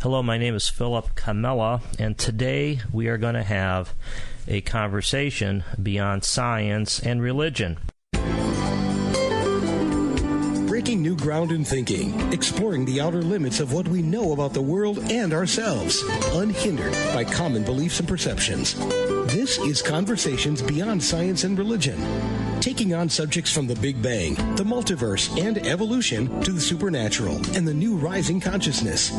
Hello, my name is Philip Camella, and today we are going to have a conversation beyond science and religion. Breaking new ground in thinking, exploring the outer limits of what we know about the world and ourselves, unhindered by common beliefs and perceptions. This is Conversations Beyond Science and Religion, taking on subjects from the Big Bang, the multiverse, and evolution to the supernatural and the new rising consciousness.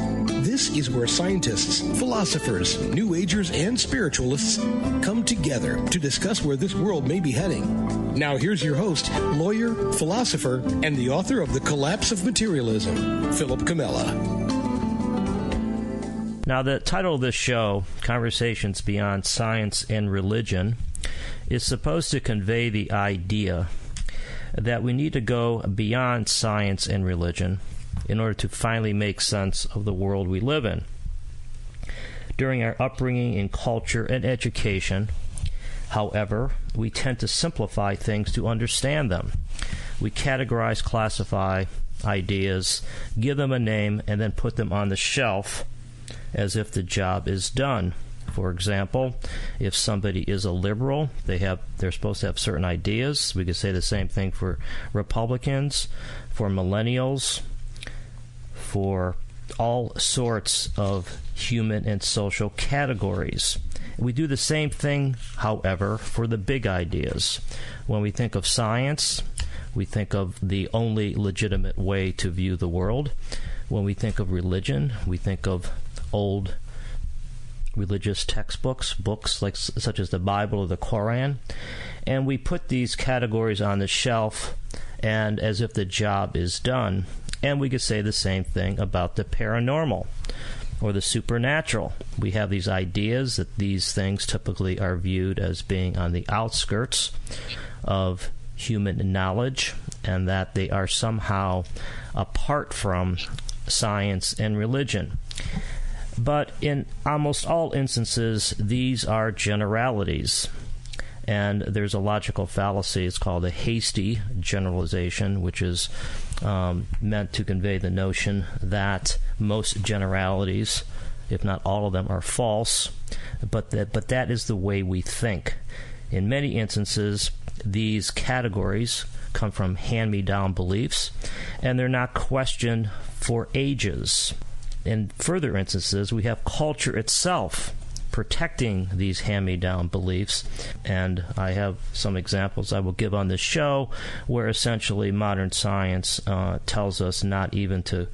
This is where scientists, philosophers, New Agers, and spiritualists come together to discuss where this world may be heading. Now here's your host, lawyer, philosopher, and the author of The Collapse of Materialism, Philip Camella. Now, the title of this show, Conversations Beyond Science and Religion, is supposed to convey the idea that we need to go beyond science and religion in order to finally make sense of the world we live in. During our upbringing in culture and education, however, we tend to simplify things to understand them. We categorize, classify ideas, give them a name, and then put them on the shelf as if the job is done. For example, if somebody is a liberal, they're supposed to have certain ideas. We could say the same thing for Republicans, for millennials, for all sorts of human and social categories. We do the same thing, however, for the big ideas. When we think of science, we think of the only legitimate way to view the world. When we think of religion, we think of old religious textbooks, books such as the Bible or the Quran, and we put these categories on the shelf and as if the job is done. And we could say the same thing about the paranormal or the supernatural. We have these ideas that these things typically are viewed as being on the outskirts of human knowledge and that they are somehow apart from science and religion. But in almost all instances, these are generalities. And there's a logical fallacy. It's called a hasty generalization, which is meant to convey the notion that most generalities, if not all of them, are false. But that is the way we think. In many instances, these categories come from hand-me-down beliefs, and they're not questioned for ages. In further instances, we have culture itself protecting these hand-me-down beliefs, and I have some examples I will give on this show where essentially modern science tells us not even to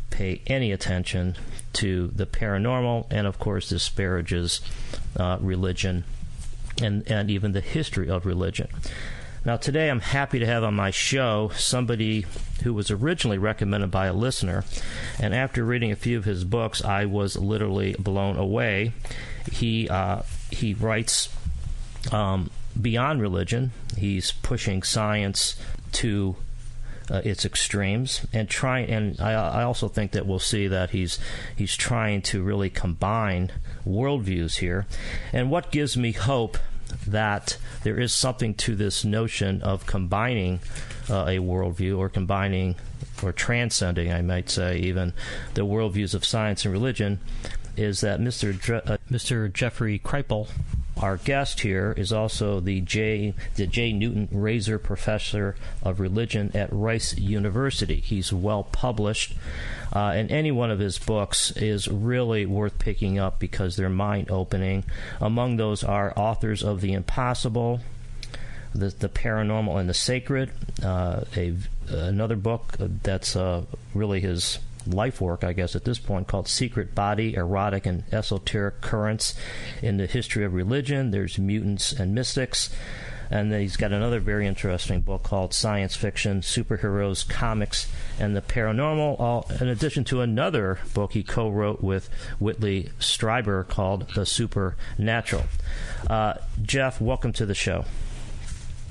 pay any attention to the paranormal, and of course disparages religion and even the history of religion. Now, today I'm happy to have on my show somebody who was originally recommended by a listener, and after reading a few of his books, I was literally blown away. He writes beyond religion. He's pushing science to its extremes, and I also think that we'll see that he's trying to really combine worldviews here. And what gives me hope that there is something to this notion of combining a worldview, or combining or transcending, I might say, even the worldviews of science and religion, is that Mr. Jeffrey Kripal, our guest here, is also the J. Newton Razor Professor of Religion at Rice University. He's well published, and any one of his books is really worth picking up because they're mind-opening. Among those are Authors of the Impossible, the Paranormal and the Sacred, another book that's really his life work, I guess, at this point, called Secret Body, Erotic and Esoteric Currents in the History of Religion. There's Mutants and Mystics. And then he's got another very interesting book called Science Fiction, Superheroes, Comics, and the Paranormal, in addition to another book he co-wrote with Whitley Strieber called The Supernatural. Jeff, welcome to the show.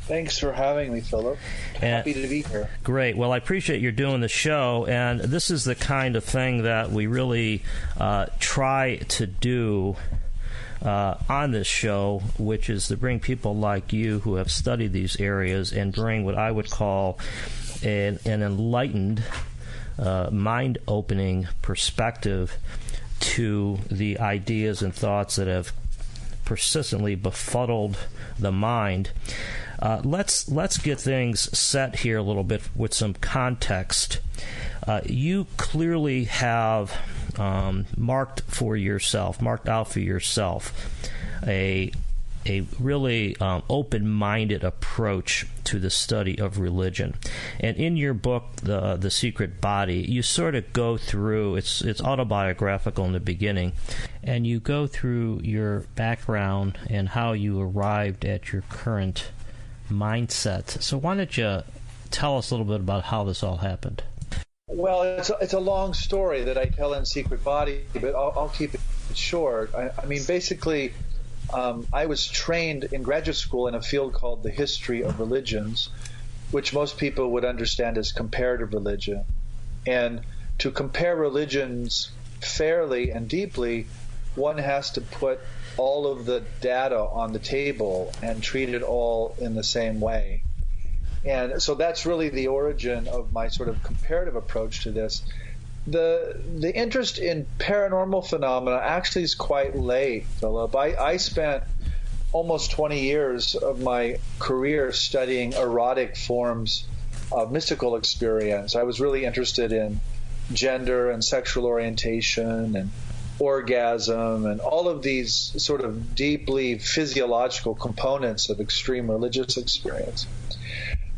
Thanks for having me, Philip. Happy to be here. Great. Well, I appreciate you doing the show, and this is the kind of thing that we really try to do on this show, which is to bring people like you who have studied these areas and bring what I would call an enlightened, mind-opening perspective to the ideas and thoughts that have persistently befuddled the mind. Let's get things set here a little bit with some context. You clearly have marked out for yourself a really open-minded approach to the study of religion. And in your book, The Secret Body, you sort of go through, it's autobiographical in the beginning, and you go through your background and how you arrived at your current mindset. So why don't you tell us a little bit about how this all happened? Well, it's a long story that I tell in Secret Body, but I'll keep it short. I mean, basically, I was trained in graduate school in a field called the history of religions, which most people would understand as comparative religion. And to compare religions fairly and deeply, one has to put all of the data on the table and treat it all in the same way. And so that's really the origin of my sort of comparative approach to this. The interest in paranormal phenomena actually is quite late, Philip. I spent almost 20 years of my career studying erotic forms of mystical experience. I was really interested in gender and sexual orientation and orgasm and all of these sort of deeply physiological components of extreme religious experience.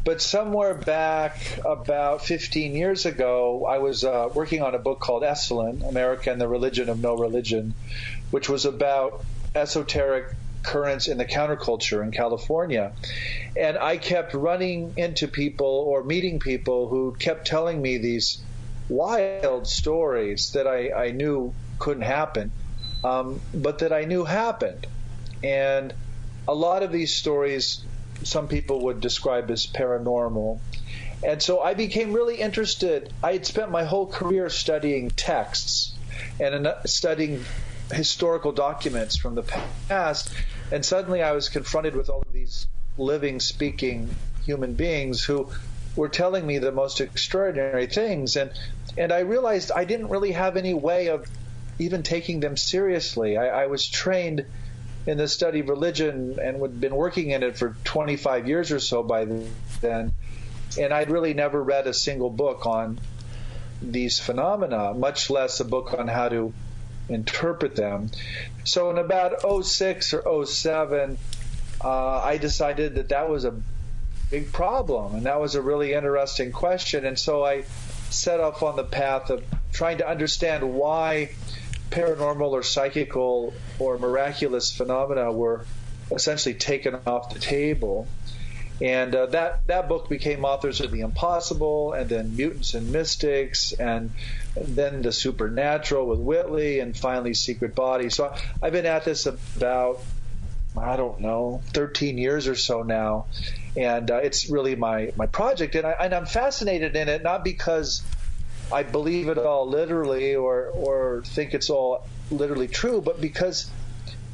But somewhere back about 15 years ago, I was working on a book called Esalen, America and the Religion of No Religion, which was about esoteric currents in the counterculture in California. And I kept running into people or meeting people who kept telling me these wild stories that I knew couldn't happen, but that I knew happened. And a lot of these stories some people would describe as paranormal. And so I became really interested. I had spent my whole career studying texts and studying historical documents from the past, and suddenly I was confronted with all of these living, speaking human beings who were telling me the most extraordinary things, and I realized I didn't really have any way of even taking them seriously. I was trained in the study of religion and had been working in it for 25 years or so by then, and I'd really never read a single book on these phenomena, much less a book on how to interpret them. So in about 06 or 07, I decided that was a big problem, and that was a really interesting question. And so I set off on the path of trying to understand why paranormal or psychical or miraculous phenomena were essentially taken off the table. And that book became Authors of the Impossible, and then Mutants and Mystics, and then The Supernatural with Whitley, and finally Secret Body. So I've been at this about, 13 years or so now, and it's really my project, and I'm fascinated in it, not because I believe it all literally or think it's all literally true, but because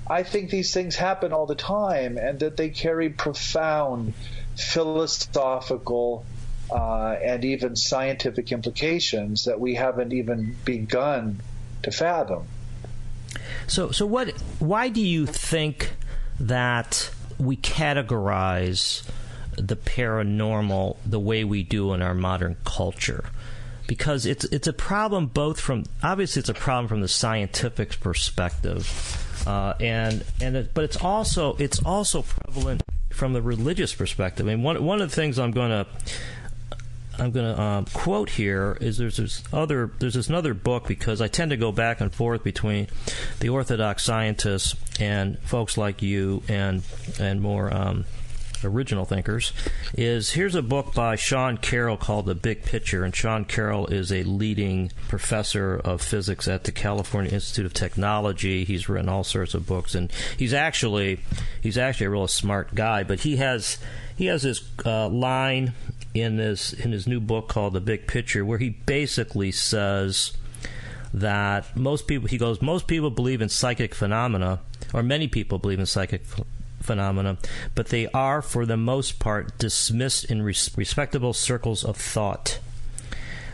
I think these things happen all the time, and that they carry profound philosophical and even scientific implications that we haven't even begun to fathom. So why do you think that we categorize the paranormal the way we do in our modern culture? Because it's a problem obviously it's a problem from the scientific perspective, but it's also prevalent from the religious perspective. I mean, one of the things I'm going to quote here is there's this another book, because I tend to go back and forth between the orthodox scientists and folks like you and more original thinkers. Here's a book by Sean Carroll called The Big Picture, and Sean Carroll is a leading professor of physics at the California Institute of Technology. He's written all sorts of books, and he's actually a real smart guy. But he has this line in his new book called The Big Picture, where he basically says that most people believe in psychic phenomena, or many people believe in psychic phenomena, but they are, for the most part, dismissed in respectable circles of thought.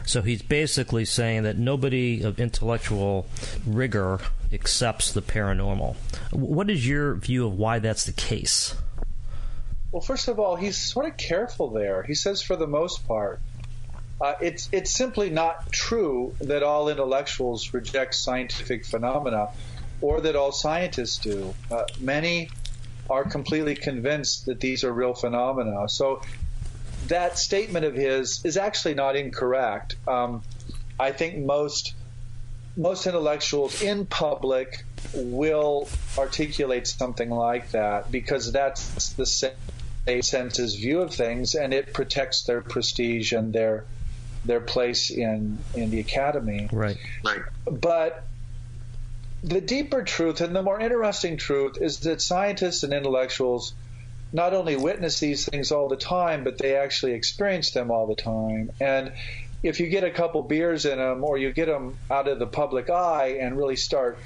So he's basically saying that nobody of intellectual rigor accepts the paranormal. What is your view of why that's the case? Well, first of all, he's sort of careful there. He says for the most part. It's simply not true that all intellectuals reject scientific phenomena or that all scientists do. Many are completely convinced that these are real phenomena. So that statement of his is actually not incorrect. I think most intellectuals in public will articulate something like that because that's the sense's view of things, and it protects their prestige and their place in the academy. Right. But the deeper truth and the more interesting truth is that scientists and intellectuals not only witness these things all the time, but they actually experience them all the time. And if you get a couple beers in them, or you get them out of the public eye and really start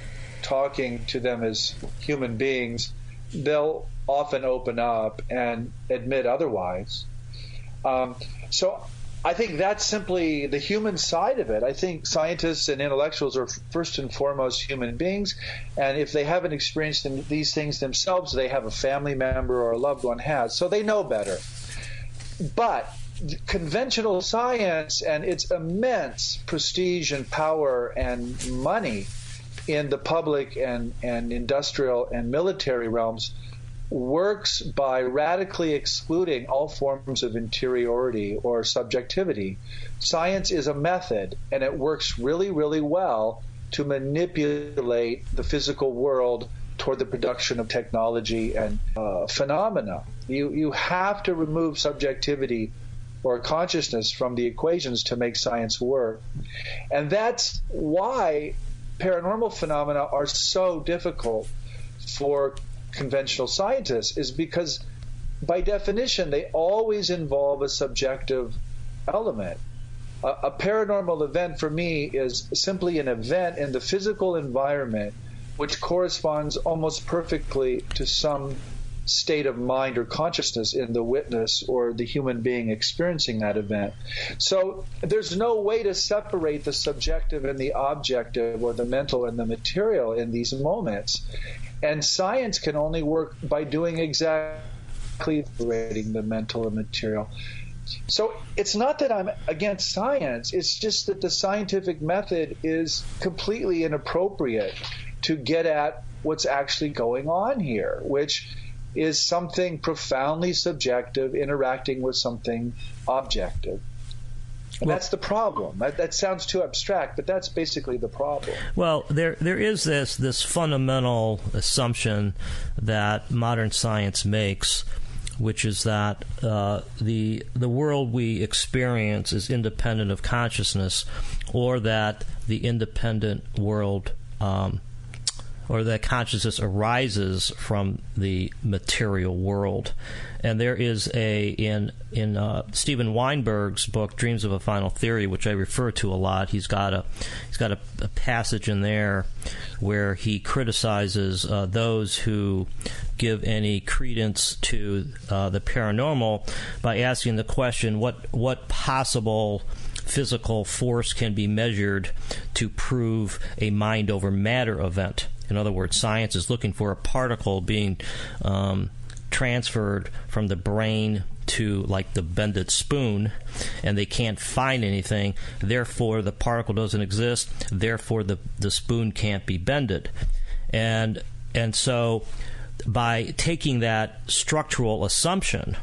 talking to them as human beings, they'll often open up and admit otherwise. So I think that's simply the human side of it. I think scientists and intellectuals are first and foremost human beings, and if they haven't experienced these things themselves, they have a family member or a loved one has, so they know better. But conventional science and its immense prestige and power and money in the public and industrial and military realms works by radically excluding all forms of interiority or subjectivity. Science is a method, and it works really, really well to manipulate the physical world toward the production of technology and phenomena. You have to remove subjectivity or consciousness from the equations to make science work. And that's why paranormal phenomena are so difficult for conventional scientists, is because by definition they always involve a subjective element. A paranormal event for me is simply an event in the physical environment which corresponds almost perfectly to some state of mind or consciousness in the witness or the human being experiencing that event. So there's no way to separate the subjective and the objective, or the mental and the material, in these moments. And science can only work by doing exactly separating the mental and material. So it's not that I'm against science, it's just that the scientific method is completely inappropriate to get at what's actually going on here, which is something profoundly subjective interacting with something objective. And that's the problem. That sounds too abstract, but that's basically the problem. Well, there is this fundamental assumption that modern science makes, which is that the world we experience is independent of consciousness, or that the independent world or that consciousness arises from the material world. And there is in Steven Weinberg's book Dreams of a Final Theory, which I refer to a lot, he's got a passage in there where he criticizes those who give any credence to the paranormal by asking the question, what possible physical force can be measured to prove a mind over matter event? In other words, science is looking for a particle being transferred from the brain to, like, the bended spoon, and they can't find anything. Therefore, the particle doesn't exist. Therefore, the spoon can't be bended. And so, by taking that structural assumption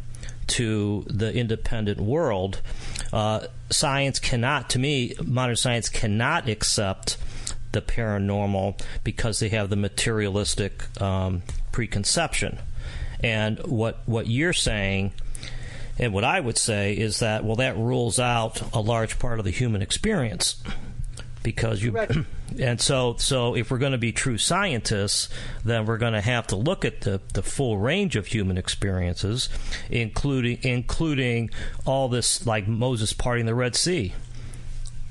to the independent world, science cannot, to me, modern science cannot accept the paranormal because they have the materialistic preconception. And what you're saying, and what I would say, is that, well, that rules out a large part of the human experience, because you Correct. And so if we're going to be true scientists, then we're going to have to look at the full range of human experiences, including all this, like Moses parting the Red Sea.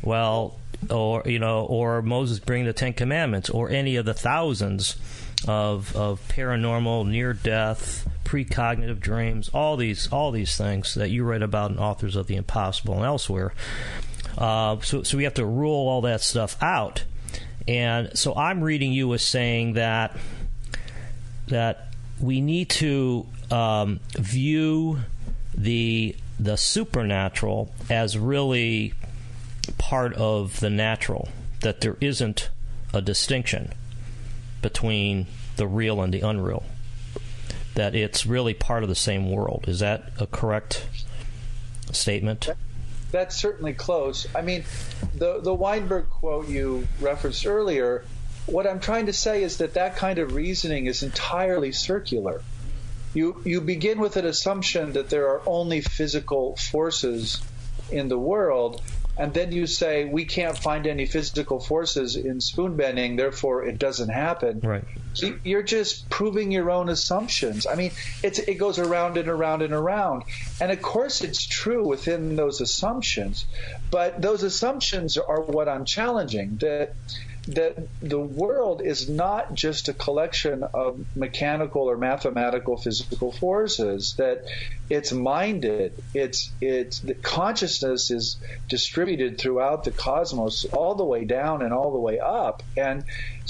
Well, or Moses bringing the Ten Commandments, or any of the thousands of paranormal, near-death, precognitive dreams, all these things that you write about in Authors of the Impossible and elsewhere. So we have to rule all that stuff out. And so I'm reading you as saying that we need to view the supernatural as really part of the natural, that there isn't a distinction between the real and the unreal, that it's really part of the same world. Is that a correct statement? That's certainly close. I mean, the Weinberg quote you referenced earlier, what I'm trying to say is that kind of reasoning is entirely circular. You begin with an assumption that there are only physical forces in the world, and then you say we can't find any physical forces in spoon bending, therefore it doesn't happen. Right. So you're just proving your own assumptions. I mean, it goes around and around and around. And of course it's true within those assumptions, but those assumptions are what I'm challenging, that the world is not just a collection of mechanical or mathematical physical forces, that it's minded, the consciousness is distributed throughout the cosmos all the way down and all the way up, and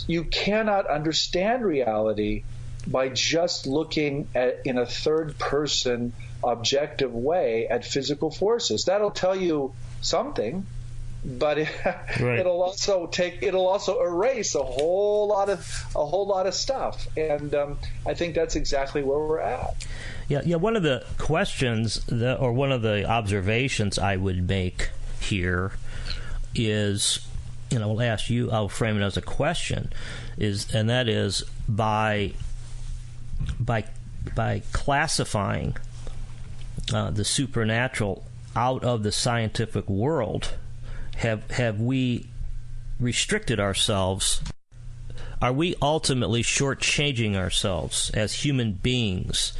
you cannot understand reality by just looking at in a third person objective way at physical forces. That'll tell you something, but it'll also erase a whole lot of stuff, and I think that's exactly where we're at. Yeah. One of the questions or one of the observations I would make here is, I'll ask you, I'll frame it as a question, and that is by classifying the supernatural out of the scientific world, have we restricted ourselves? Are we ultimately shortchanging ourselves as human beings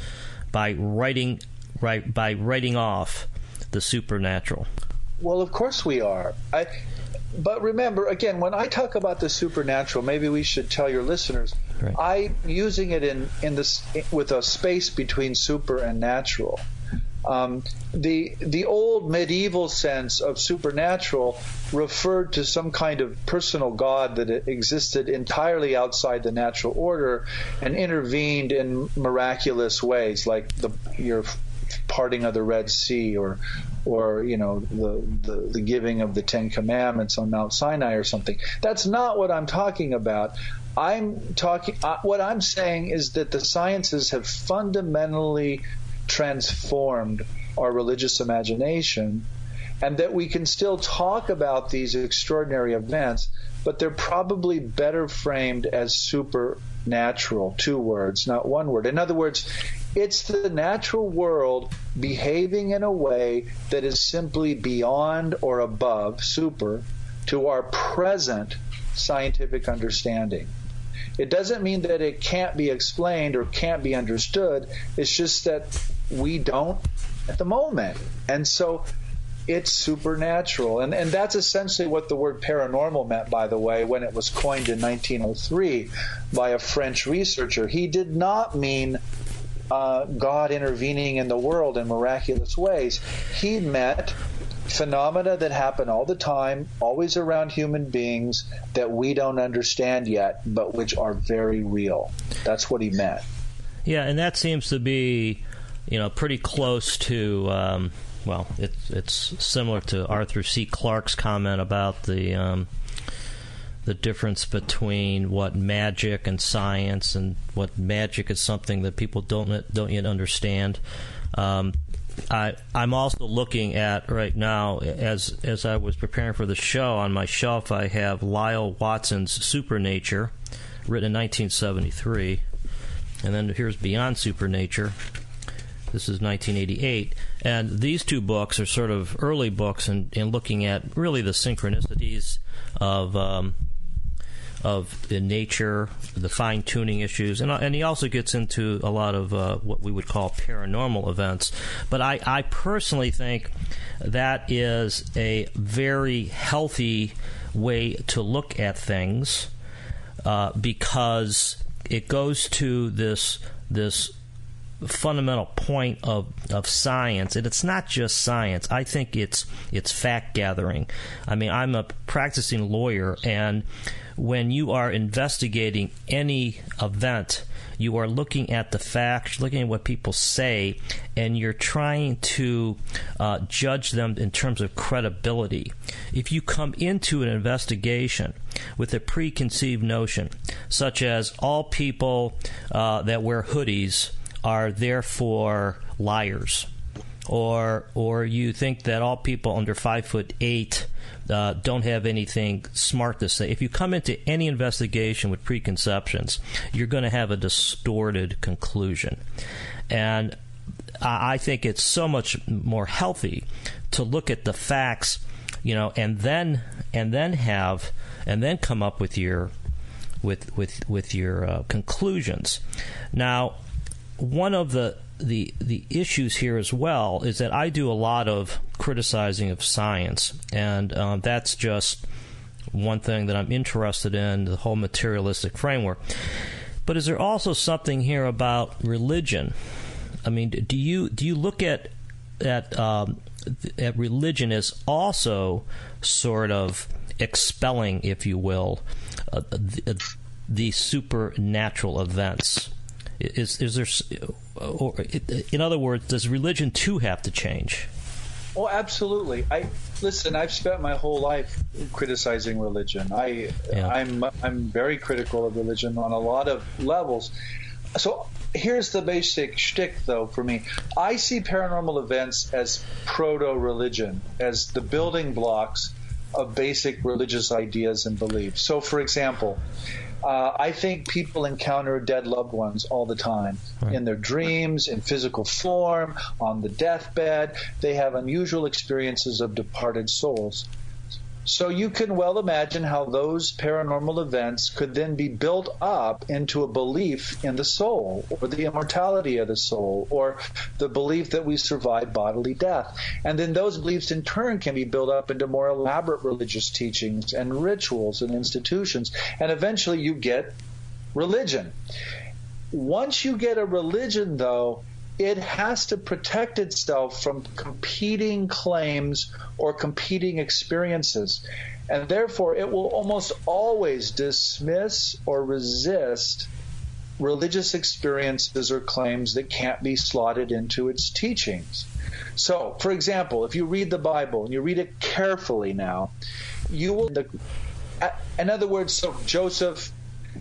by writing off the supernatural? Well, of course we are. But remember, again, when I talk about the supernatural, maybe we should tell your listeners, right, I'm using it in this with a space between super and natural. The old medieval sense of supernatural referred to some kind of personal God that existed entirely outside the natural order and intervened in miraculous ways, like your parting of the Red Sea, or the giving of the Ten Commandments on Mount Sinai or something. That's not what I'm talking about. What I'm saying is that the sciences have fundamentally transformed our religious imagination, and that we can still talk about these extraordinary events, but they're probably better framed as supernatural, 2 words, not 1 word. In other words, it's the natural world behaving in a way that is simply beyond or above, super, to our present scientific understanding. It doesn't mean that it can't be explained or can't be understood. It's just that we don't at the moment. And so it's supernatural. And that's essentially what the word paranormal meant, by the way, when it was coined in 1903 by a French researcher. He did not mean God intervening in the world in miraculous ways. He meant phenomena that happen all the time, always around human beings, that we don't understand yet, but which are very real. That's what he meant. Yeah, and that seems to be, pretty close to, it's similar to Arthur C. Clarke's comment about the difference between what magic and science, and what magic is something that people don't yet understand. I'm also looking at right now, as I was preparing for the show, on my shelf I have Lyle Watson's Supernature, written in 1973, and then here's Beyond Supernature. This is 1988, and these 2 books are sort of early books in looking at really the synchronicities of the nature, the fine-tuning issues, and he also gets into a lot of what we would call paranormal events. But I personally think that is a very healthy way to look at things, because it goes to this fundamental point of science, and it's not just science. I think it's fact gathering. I mean, I'm a practicing lawyer, and when you are investigating any event, you are looking at the facts, looking at what people say, and you're trying to judge them in terms of credibility. If you come into an investigation with a preconceived notion, such as all people that wear hoodies are therefore liars, or you think that all people under 5'8" don't have anything smart to say. If you come into any investigation with preconceptions, you're going to have a distorted conclusion. And I think it's so much more healthy to look at the facts, and then come up with your conclusions. Now, one of the issues here as well is that I do a lot of criticizing of science, and that's just one thing that I'm interested in, the whole materialistic framework. But is there also something here about religion? I mean, do you look at religion as also sort of expelling, if you will, the supernatural events? Is there, or in other words, does religion too have to change? Oh, absolutely. I've spent my whole life criticizing religion. I'm very critical of religion on a lot of levels. So here's the basic shtick, though, for me. I see paranormal events as proto-religion, as the building blocks of basic religious ideas and beliefs. So, for example, I think people encounter dead loved ones all the time, right, in their dreams, in physical form, on the deathbed. They have unusual experiences of departed souls. So you can well imagine how those paranormal events could then be built up into a belief in the soul, or the immortality of the soul, or the belief that we survive bodily death. And then those beliefs in turn can be built up into more elaborate religious teachings and rituals and institutions. And eventually you get religion. Once you get a religion, though, it has to protect itself from competing claims or competing experiences. And therefore, it will almost always dismiss or resist religious experiences or claims that can't be slotted into its teachings. So, for example, if you read the Bible, and you read it carefully now, you will, in other words, so Joseph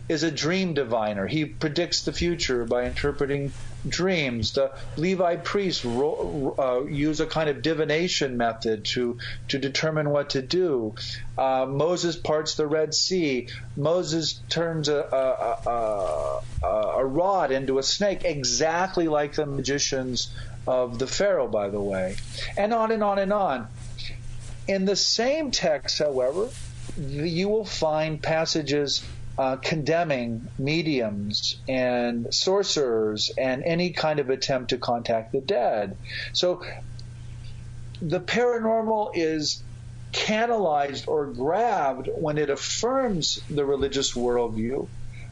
is a dream diviner. He predicts the future by interpreting dreams. The Levi priests use a kind of divination method to determine what to do. Moses parts the Red Sea. Moses turns a rod into a snake, exactly like the magicians of the Pharaoh, by the way. And on and on and on. In the same text, however, you will find passages condemning mediums and sorcerers and any kind of attempt to contact the dead. So the paranormal is canalized or grabbed when it affirms the religious worldview,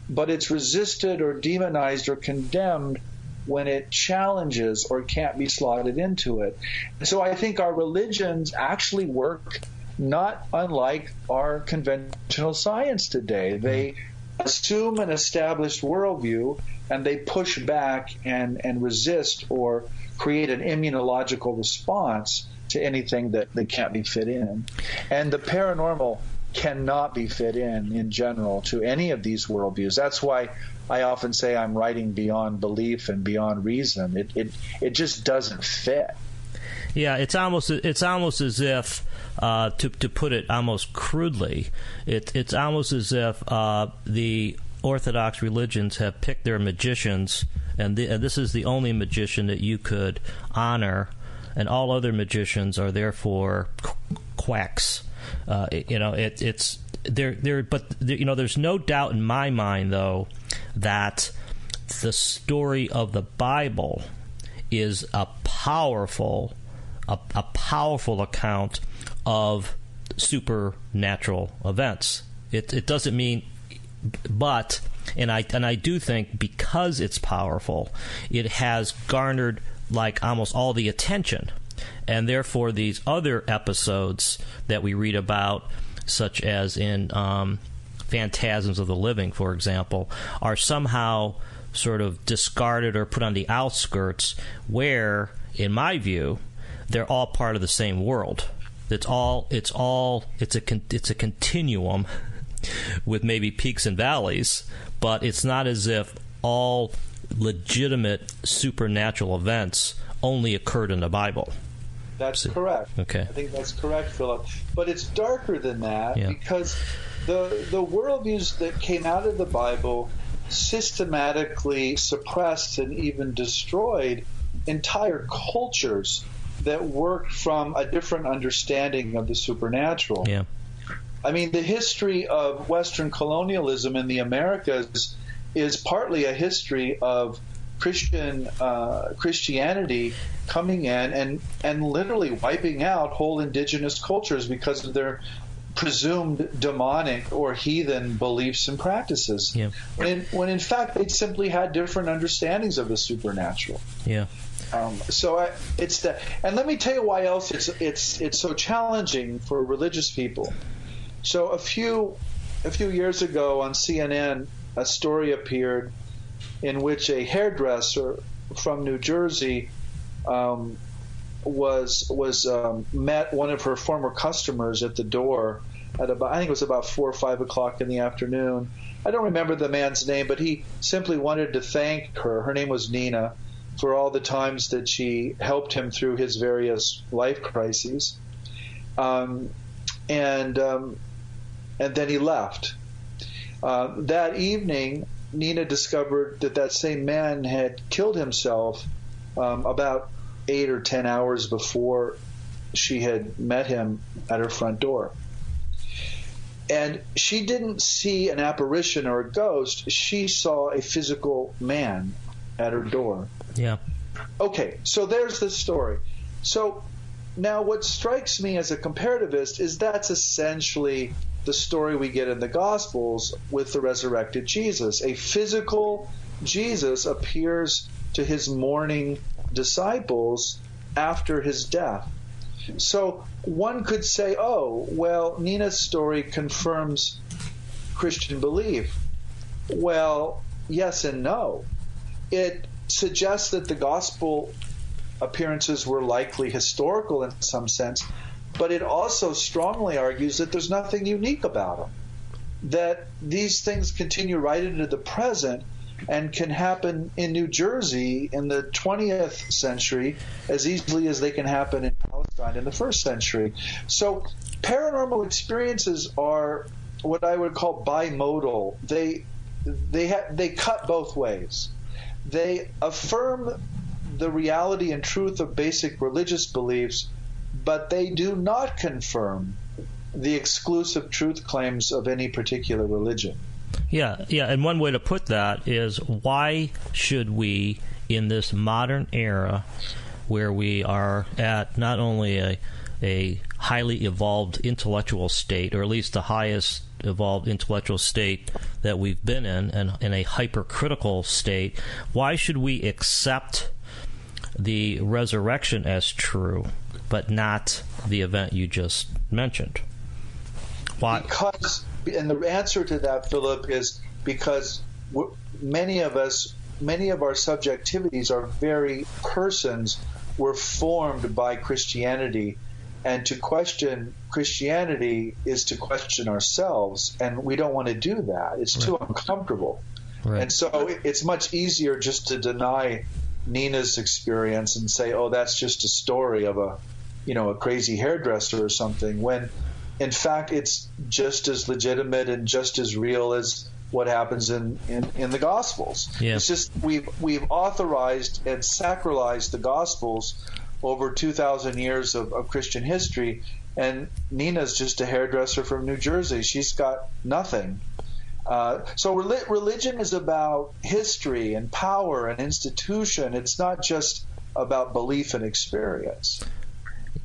but it's resisted or demonized or condemned when it challenges or can't be slotted into it. So I think our religions actually work not unlike our conventional science today. They assume an established worldview, and they push back and resist or create an immunological response to anything that can't be fit in. And the paranormal cannot be fit in general, to any of these worldviews. That's why I often say I'm writing beyond belief and beyond reason. It just doesn't fit. Yeah, it's almost as if, to put it almost crudely, it's almost as if the Orthodox religions have picked their magicians, and this is the only magician that you could honor, and all other magicians are therefore quacks. It's there, but there's no doubt in my mind, though, that the story of the Bible is a powerful account of supernatural events. It doesn't mean, but And I do think because it's powerful, it has garnered like almost all the attention. And therefore, these other episodes that we read about, such as in Phantasms of the Living, for example, are somehow sort of discarded or put on the outskirts, where, in my view, they're all part of the same world. It's a continuum with maybe peaks and valleys, but it's not as if all legitimate supernatural events only occurred in the Bible. That's correct. Okay. I think that's correct, Philip. But it's darker than that, because the worldviews that came out of the Bible systematically suppressed and even destroyed entire cultures that worked from a different understanding of the supernatural. Yeah. I mean, the history of Western colonialism in the Americas is partly a history of Christianity coming in and literally wiping out whole indigenous cultures because of their presumed demonic or heathen beliefs and practices. Yeah. When in fact they simply had different understandings of the supernatural. Yeah. It's that, and let me tell you why else it's so challenging for religious people. So a few years ago on CNN, a story appeared in which a hairdresser from New Jersey met one of her former customers at the door at about, I think it was about 4 or 5 o'clock in the afternoon. I don't remember the man's name, but he simply wanted to thank her. Her name was Nina, for all the times that she helped him through his various life crises. And then he left. That evening, Nina discovered that same man had killed himself about 8 or 10 hours before she had met him at her front door. And she didn't see an apparition or a ghost. She saw a physical man at her door. Yeah. Okay, so there's the story. So now what strikes me as a comparativist is that's essentially the story we get in the Gospels with the resurrected Jesus. A physical Jesus appears to his mourning disciples after his death. So one could say, oh, well, Nina's story confirms Christian belief. Well, yes and no. It suggests that the gospel appearances were likely historical in some sense, but it also strongly argues that there's nothing unique about them, that these things continue right into the present and can happen in New Jersey in the 20th century as easily as they can happen in Palestine in the first century. So paranormal experiences are what I would call bimodal. They cut both ways. They affirm the reality and truth of basic religious beliefs, but they do not confirm the exclusive truth claims of any particular religion. Yeah, and one way to put that is, why should we, in this modern era where we are at not only a highly evolved intellectual state, or at least the highest evolved intellectual state that we've been in a hypercritical state, why should we accept the resurrection as true, but not the event you just mentioned? Why? And the answer to that, Philip, is because many of our subjectivities, our very persons, were formed by Christianity. And to question Christianity is to question ourselves, and we don't want to do that. It's too uncomfortable. Right. And so it's much easier just to deny Nina's experience and say, oh, that's just a story of a crazy hairdresser or something, when in fact it's just as legitimate and just as real as what happens in the Gospels. Yeah. It's just we've authorized and sacralized the Gospels over 2,000 years of Christian history, and Nina's just a hairdresser from New Jersey. She's got nothing. So religion is about history and power and institution. It's not just about belief and experience.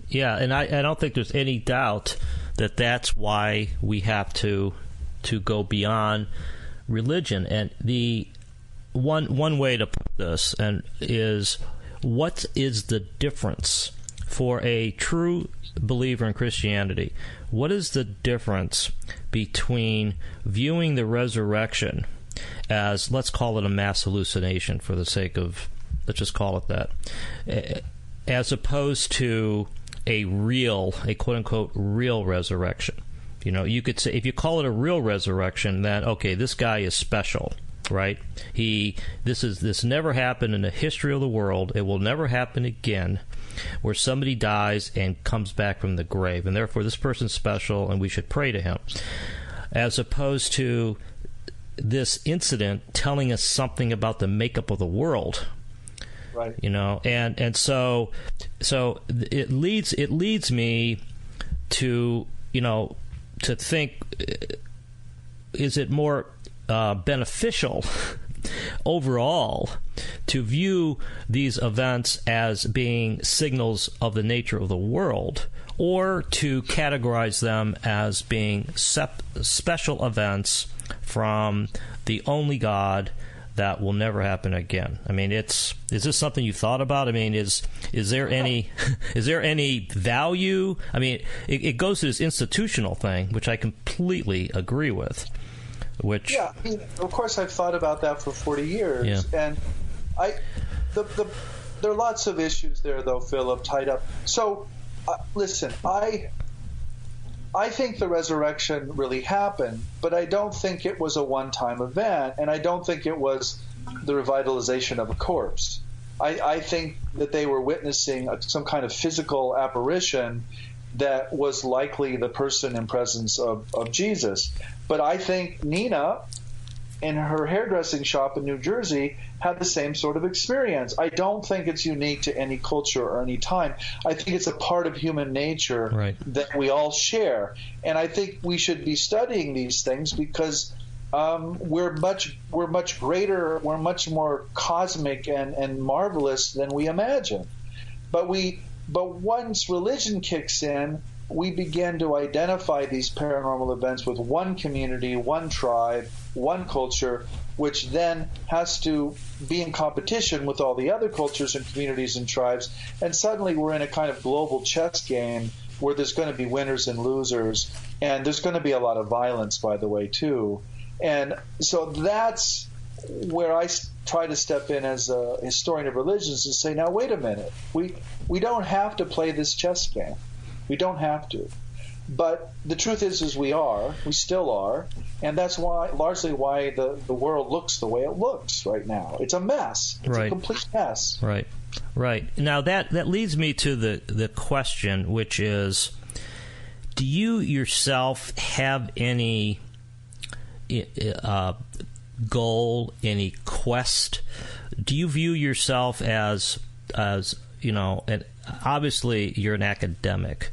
Yeah, and I don't think there's any doubt that that's why we have to go beyond religion. And the one way to put this is, what is the difference for a true believer in Christianity? What is the difference between viewing the resurrection as, let's call it a mass hallucination for the sake of, let's just call it that, as opposed to a quote-unquote real resurrection? You know, you could say, if you call it a real resurrection, then, okay, this guy is special, right? This never happened in the history of the world. It will never happen again, where somebody dies and comes back from the grave, and therefore this person's special and we should pray to him. As opposed to this incident telling us something about the makeup of the world. Right. You know, and so it leads me to, you know, to think, is it more beneficial overall to view these events as being signals of the nature of the world, or to categorize them as being special events from the only God that will never happen again? I mean, is this something you thought about? I mean, is there any value? I mean, it goes to this institutional thing, which I completely agree with. Yeah, I mean, of course, I've thought about that for 40 years, and there are lots of issues there, though, Philip, tied up. So, listen, I think the resurrection really happened, but I don't think it was a one-time event, and I don't think it was the revitalization of a corpse. I think that they were witnessing some kind of physical apparition that was likely the person and presence of Jesus. But I think Nina, in her hairdressing shop in New Jersey, had the same sort of experience. I don't think it's unique to any culture or any time. I think it's a part of human nature that we all share. And I think we should be studying these things because we're much greater, we're much more cosmic and marvelous than we imagine. But once religion kicks in, we begin to identify these paranormal events with one community, one tribe, one culture, which then has to be in competition with all the other cultures and communities and tribes. And suddenly we're in a kind of global chess game where there's going to be winners and losers. And there's going to be a lot of violence, by the way, too. And so that's where I try to step in as a historian of religions and say, now, wait a minute. We don't have to play this chess game. We don't have to. But the truth is we still are, and that's largely why the world looks the way it looks right now. It's a mess. It's a complete mess. Right. Now that leads me to the question, which is, do you yourself have any goal, any quest? Do you view yourself as you know, and obviously you're an academic,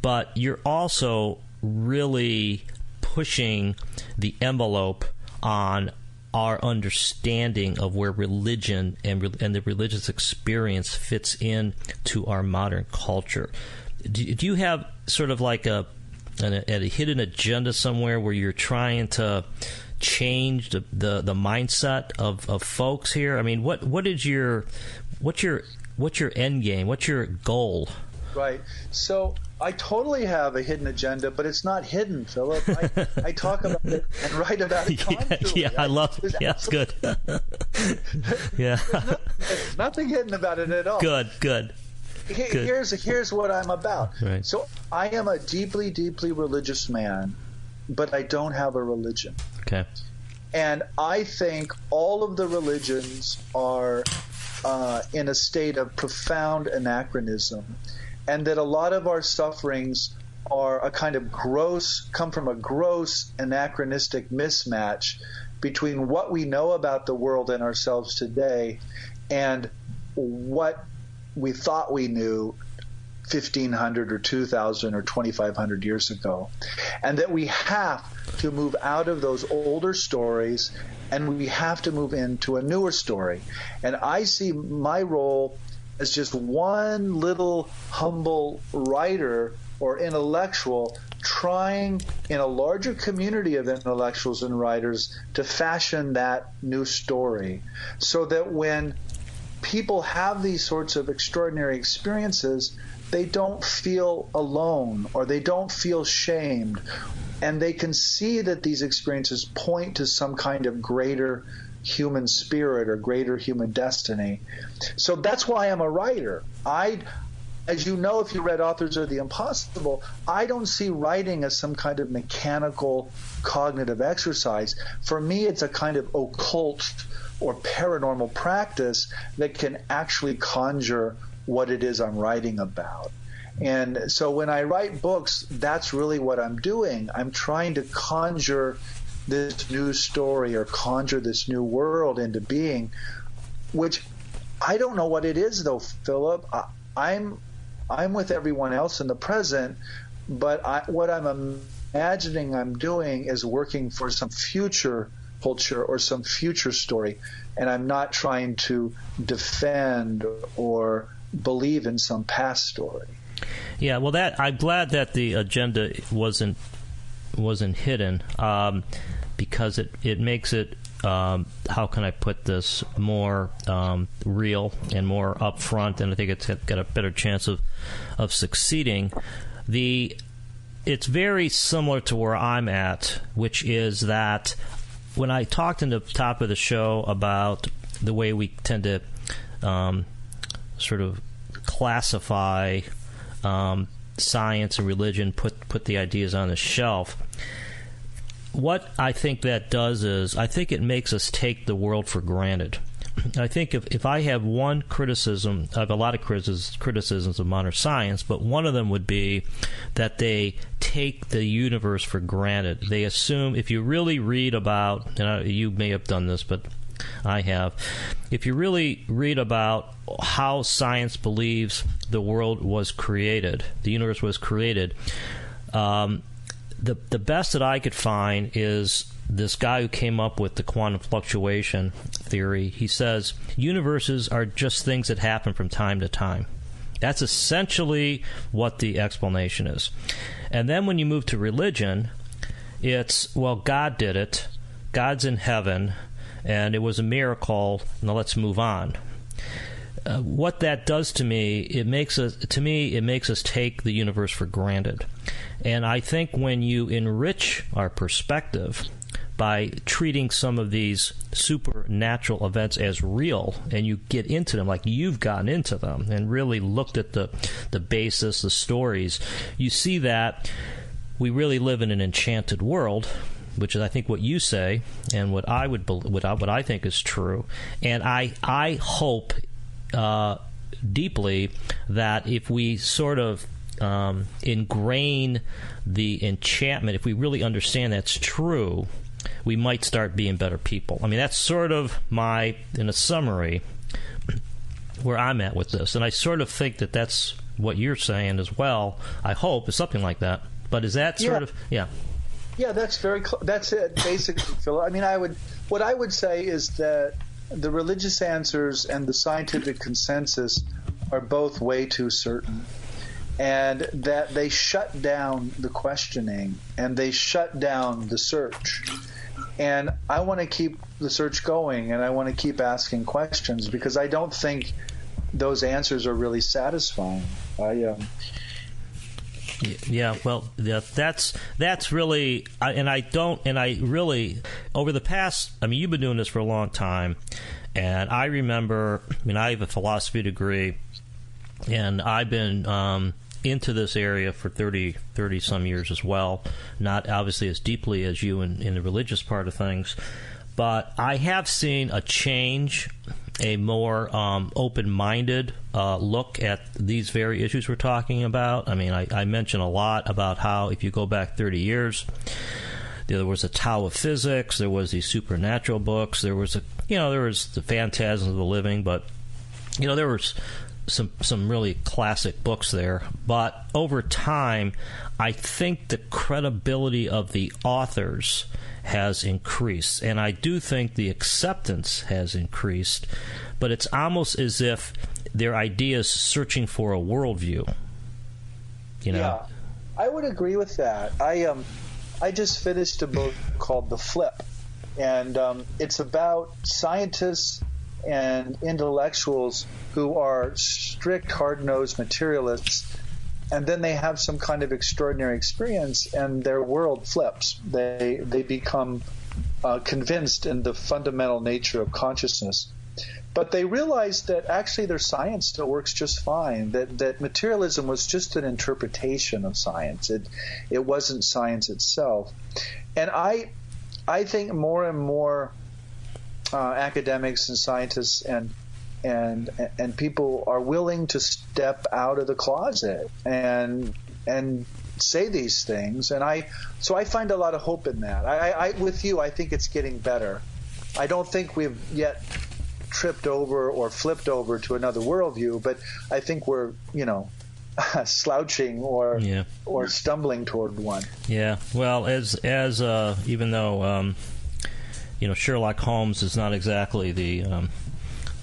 but you're also really pushing the envelope on our understanding of where religion and the religious experience fits in to our modern culture. Do you have sort of like a hidden agenda somewhere where you're trying to change the mindset of folks here? I mean, what's your end game? What's your goal? Right. So I totally have a hidden agenda, but it's not hidden, Philip. I talk about it and write about it constantly. I love it. Yeah, it's good. Yeah. There's nothing hidden about it at all. Good. Here's what I'm about. Right. So I am a deeply, deeply religious man, but I don't have a religion. Okay. And I think all of the religions are in a state of profound anachronism, and that a lot of our sufferings are a kind of come from a gross anachronistic mismatch between what we know about the world and ourselves today and what we thought we knew 1,500 or 2,000 or 2,500 years ago. And that we have to move out of those older stories and we have to move into a newer story. And I see my role as just one little humble writer or intellectual trying in a larger community of intellectuals and writers to fashion that new story, so that when people have these sorts of extraordinary experiences, they don't feel alone or they don't feel shamed, and they can see that these experiences point to some kind of greater human spirit or greater human destiny. So that's why I'm a writer. As you know, if you read Authors of the Impossible, I don't see writing as some kind of mechanical cognitive exercise. For me, it's a kind of occult or paranormal practice that can actually conjure what it is I'm writing about. And so when I write books, that's really what I'm doing. I'm trying to conjure this new story or conjure this new world into being, which I don't know what it is, though, Philip. I'm with everyone else in the present, but what I'm imagining I'm doing is working for some future culture or some future story, and I'm not trying to defend or believe in some past story. Yeah, well, I'm glad that the agenda wasn't hidden, because it makes it, how can I put this, more real and more upfront, and I think it's got a better chance of succeeding. It's very similar to where I'm at, which is that when I talked in the top of the show about the way we tend to sort of classify science and religion, put the ideas on the shelf, what I think that does is I think it makes us take the world for granted. I think if I have one criticism, I have a lot of criticisms of modern science, but one of them would be that they take the universe for granted. They assume, if you really read about, and you may have done this, but I have, if you really read about how science believes the world was created, the universe was created, the best that I could find is this guy who came up with the quantum fluctuation theory. He says universes are just things that happen from time to time. That's essentially what the explanation is. And then when you move to religion, it's, well, God did it, God's in heaven, and it was a miracle, now let's move on. What that does to me, it makes us take the universe for granted. And I think when you enrich our perspective by treating some of these supernatural events as real, and you get into them like you've gotten into them and really looked at the basis, the stories, you see that we really live in an enchanted world, which is, I think, what you say and what I think is true. And I hope deeply that if we sort of ingrain the enchantment, if we really understand that's true, we might start being better people. I mean, that's sort of in a summary, where I'm at with this. And I sort of think that that's what you're saying as well. I hope it's something like that. But is that sort of, yeah. Yeah, that's that's it, basically, Phil. I mean, what I would say is that the religious answers and the scientific consensus are both way too certain, and that they shut down the questioning and they shut down the search. And I want to keep the search going, and I want to keep asking questions, because I don't think those answers are really satisfying. Yeah, well, that's really, I really, over the past, I mean, you've been doing this for a long time, and I remember, I mean, I have a philosophy degree, and I've been into this area for 30 some years as well, not obviously as deeply as you in the religious part of things, but I have seen a change, a more open-minded look at these very issues we're talking about. I mean, I mention a lot about how if you go back 30 years, there was a Tao of Physics, there was these supernatural books, there was the Phantasms of the Living, but there was some really classic books there. But over time, I think the credibility of the authors has increased, and I do think the acceptance has increased, but it's almost as if their ideas searching for a worldview. I would agree with that. I just finished a book called The Flip, and it's about scientists and intellectuals who are strict, hard-nosed materialists, and then they have some kind of extraordinary experience, and their world flips. They become convinced in the fundamental nature of consciousness. But they realized that actually their science still works just fine, that materialism was just an interpretation of science. It wasn't science itself. And I think more and more academics and scientists and people are willing to step out of the closet and say these things. And so I find a lot of hope in that. I with you, I think it's getting better. I don't think we've yet tripped over or flipped over to another worldview, but I think we're, slouching or stumbling toward one. Yeah. Well, as even though Sherlock Holmes is not exactly the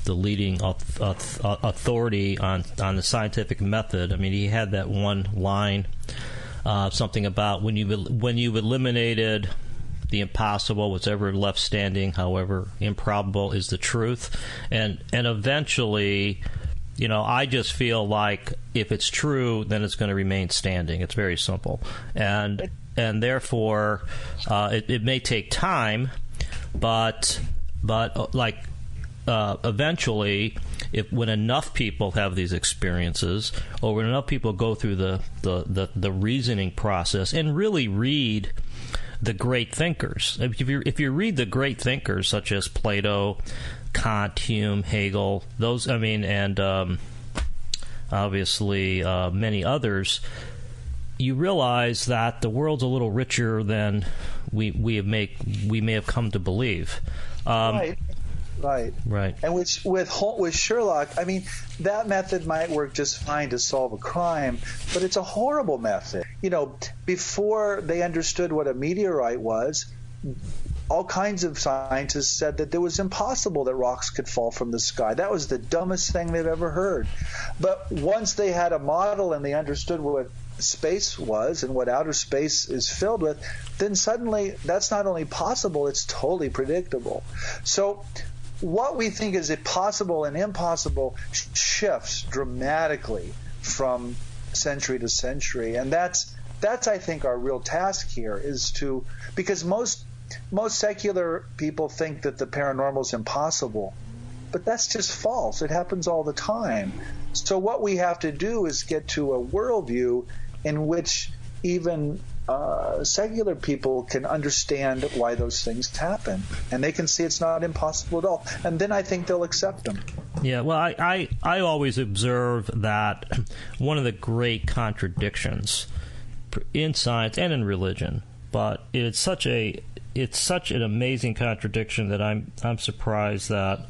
leading authority on the scientific method. I mean, he had that one line, something about when you've eliminated the impossible, whatever left standing, however improbable, is the truth. And eventually, I just feel like if it's true, then it's going to remain standing. It's very simple. And therefore, it may take time, but eventually, when enough people have these experiences, or when enough people go through the reasoning process and really read the great thinkers. If you read the great thinkers such as Plato, Kant, Hume, Hegel, and obviously many others, you realize that the world's a little richer than we may have come to believe. Right. And with Sherlock, I mean, that method might work just fine to solve a crime, but it's a horrible method. Before they understood what a meteorite was, all kinds of scientists said that it was impossible that rocks could fall from the sky. That was the dumbest thing they've ever heard. But once they had a model and they understood what space was and what outer space is filled with, then suddenly that's not only possible, it's totally predictable. So what we think is possible and impossible shifts dramatically from century to century, and that's I think our real task here is because most secular people think that the paranormal is impossible, but that's just false. It happens all the time. So what we have to do is get to a worldview in which even secular people can understand why those things happen, and they can see it's not impossible at all, and then I think they'll accept them. Yeah, well, I always observe that one of the great contradictions in science and in religion, but it's such an amazing contradiction that I'm surprised that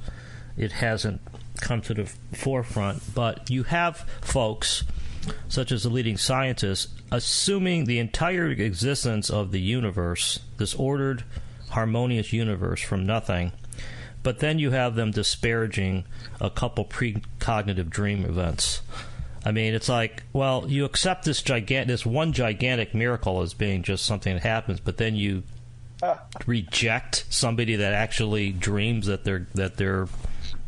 it hasn't come to the forefront. But you have folks such as the leading scientists assuming the entire existence of the universe, this ordered, harmonious universe from nothing, but then you have them disparaging a couple precognitive dream events. I mean, it's like, well, you accept this one gigantic miracle as being just something that happens, but then you reject somebody that actually dreams that their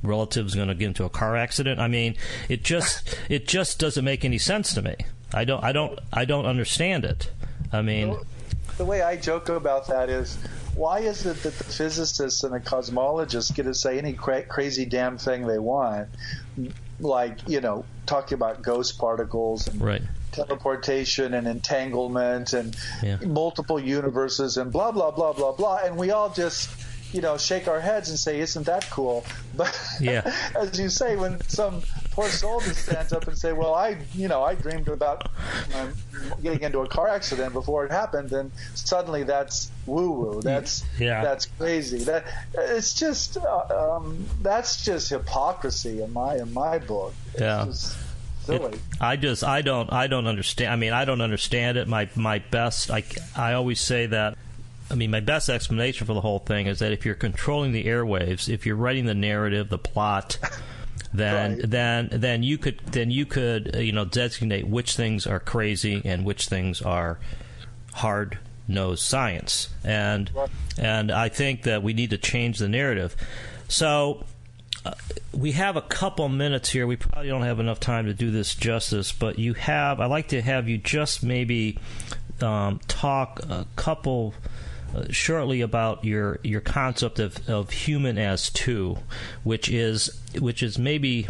relative's going to get into a car accident. I mean, it just doesn't make any sense to me. I don't understand it. I mean, the way I joke about that is, why is it that the physicists and the cosmologists get to say any crazy damn thing they want, like, talking about ghost particles and teleportation and entanglement and multiple universes and blah blah blah blah blah, and we all just shake our heads and say, isn't that cool? But as you say, when some poor soul just stands up and say, well, I dreamed about getting into a car accident before it happened, then suddenly that's woo-woo. That's crazy. It's just that's just hypocrisy in my book. It's just silly. I don't understand. I mean, I don't understand it. My best, I always say that. I mean, my best explanation for the whole thing is that if you're controlling the airwaves, if you're writing the narrative, the plot, then you could designate which things are crazy and which things are hard-nosed science. And I think that we need to change the narrative. So we have a couple minutes here. We probably don't have enough time to do this justice, but I'd like to have you just maybe talk a couple shortly about your concept of human as two, which is maybe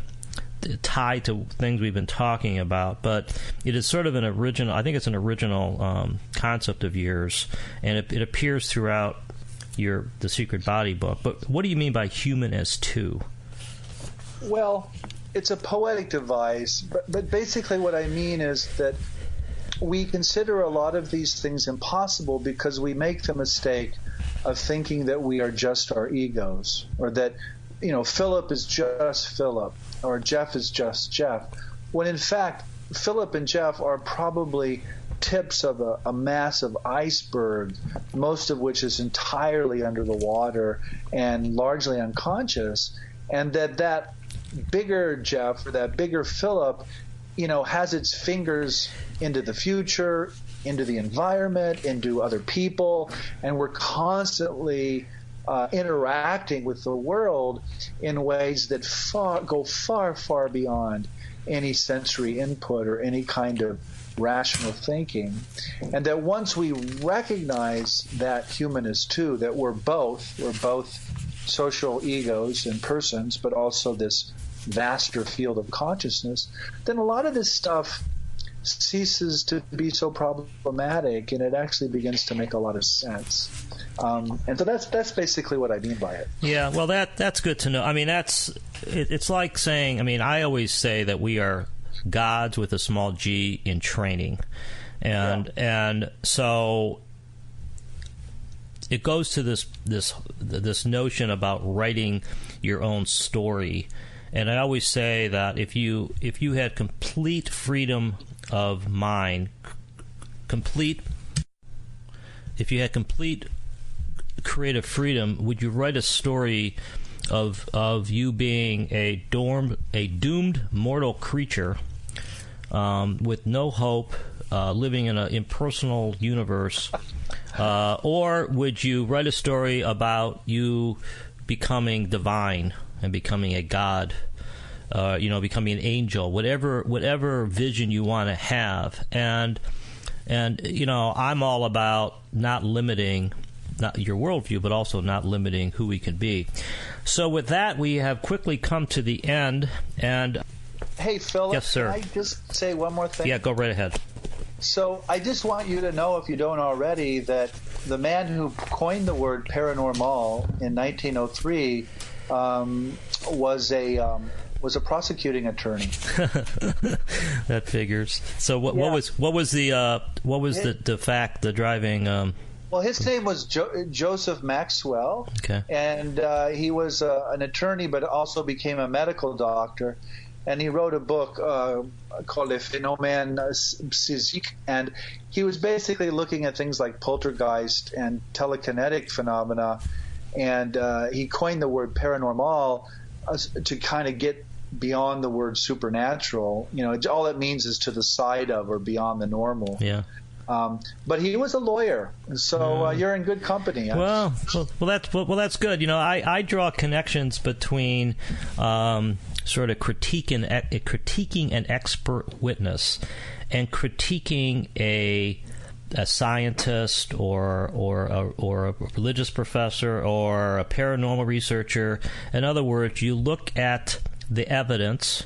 tied to things we've been talking about, but it is sort of an original. I think it's an original concept of yours, and it appears throughout the Secret Body book. But what do you mean by human as two? Well, it's a poetic device, but basically what I mean is that we consider a lot of these things impossible because we make the mistake of thinking that we are just our egos, or that, Philip is just Philip, or Jeff is just Jeff, when in fact Philip and Jeff are probably tips of a massive iceberg, most of which is entirely under the water and largely unconscious, and that bigger Jeff, or that bigger Philip, has its fingers into the future, into the environment, into other people, and we're constantly interacting with the world in ways that go far, far beyond any sensory input or any kind of rational thinking. And that once we recognize that human is two, that we're both social egos and persons, but also this vaster field of consciousness, then a lot of this stuff ceases to be so problematic, and it actually begins to make a lot of sense. And so that's basically what I mean by it. Yeah, well, that's good to know. I mean, it's like saying, I always say that we are gods with a small g in training, and so it goes to this notion about writing your own story. And I always say that if you had complete freedom of mind, if you had complete creative freedom, would you write a story of you being a doomed mortal creature with no hope, living in an impersonal universe, or would you write a story about you becoming divine and becoming a god, becoming an angel, whatever vision you want to have? And I'm all about not limiting not your worldview, but also not limiting who we can be. So with that, we have quickly come to the end. And hey, Philip, yes, sir. Can I just say one more thing? Yeah, go right ahead. So I just want you to know, if you don't already, that the man who coined the word paranormal in 1903 was a prosecuting attorney. That figures. So what was the driving? Well, his name was Joseph Maxwell. Okay. And he was an attorney, but also became a medical doctor. And he wrote a book called Le Phénomène Psychique, and he was basically looking at things like poltergeist and telekinetic phenomena, and he coined the word paranormal to kind of get beyond the word supernatural. All it means is to the side of or beyond the normal. Yeah. But he was a lawyer, so you're in good company. Well, that's good. I draw connections between sort of critiquing an expert witness and critiquing a scientist or a religious professor or a paranormal researcher. In other words, you look at the evidence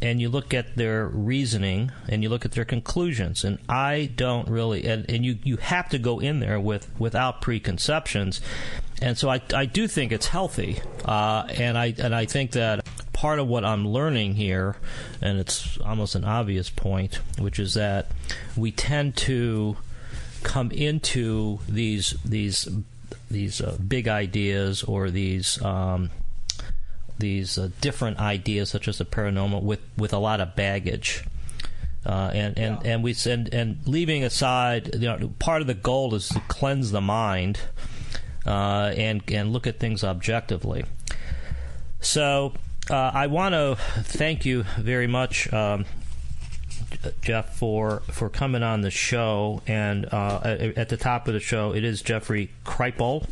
and you look at their reasoning and you look at their conclusions. And I don't really, and you have to go in there without preconceptions. And so I do think it's healthy, and I think that part of what I'm learning here, and it's almost an obvious point, which is that we tend to come into these big ideas or these different ideas, such as the paranormal, with a lot of baggage, and leaving aside, part of the goal is to cleanse the mind, and look at things objectively. So I want to thank you very much, Jeff, for coming on the show. And at the top of the show, it is Jeffrey Kripal.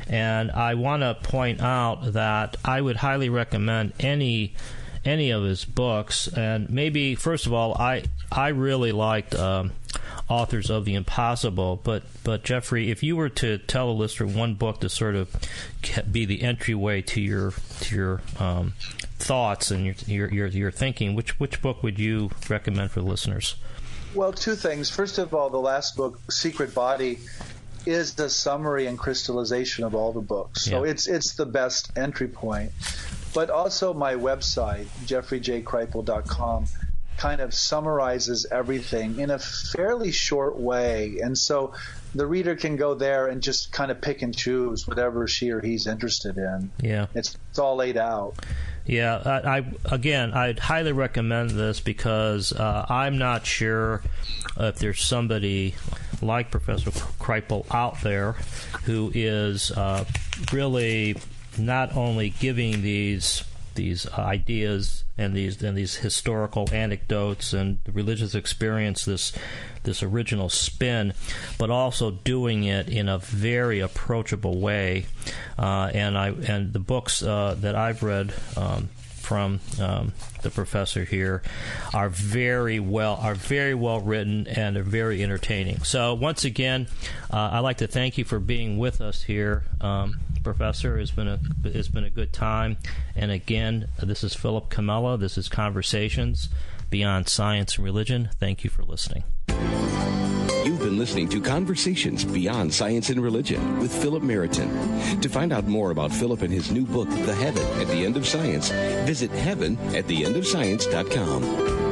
And I want to point out that I would highly recommend any of his books. And maybe, first of all, I really liked Authors of the Impossible. But Jeffrey, if you were to tell a listener one book to sort of be the entryway to your thoughts and your thinking, which book would you recommend for the listeners? Well, two things. First of all, the last book, Secret Body, is the summary and crystallization of all the books. So it's the best entry point. But also my website, jeffreyjkripal.com, kind of summarizes everything in a fairly short way. And so the reader can go there and just kind of pick and choose whatever she or he's interested in. Yeah. It's all laid out. Yeah, I'd highly recommend this because I'm not sure if there's somebody like Professor Kripal out there who is really not only giving these ideas and these historical anecdotes and the religious experience this original spin, but also doing it in a very approachable way. And the books that I've read from the professor here are very well written and are very entertaining. So once again, I'd like to thank you for being with us here, Professor. It's been a good time. And again, this is Philip Camella. This is Conversations Beyond Science and Religion. Thank you for listening. You've been listening to Conversations Beyond Science and Religion with Philip Meriton. To find out more about Philip and his new book, The Heaven at the End of Science, visit heavenattheendofscience.com.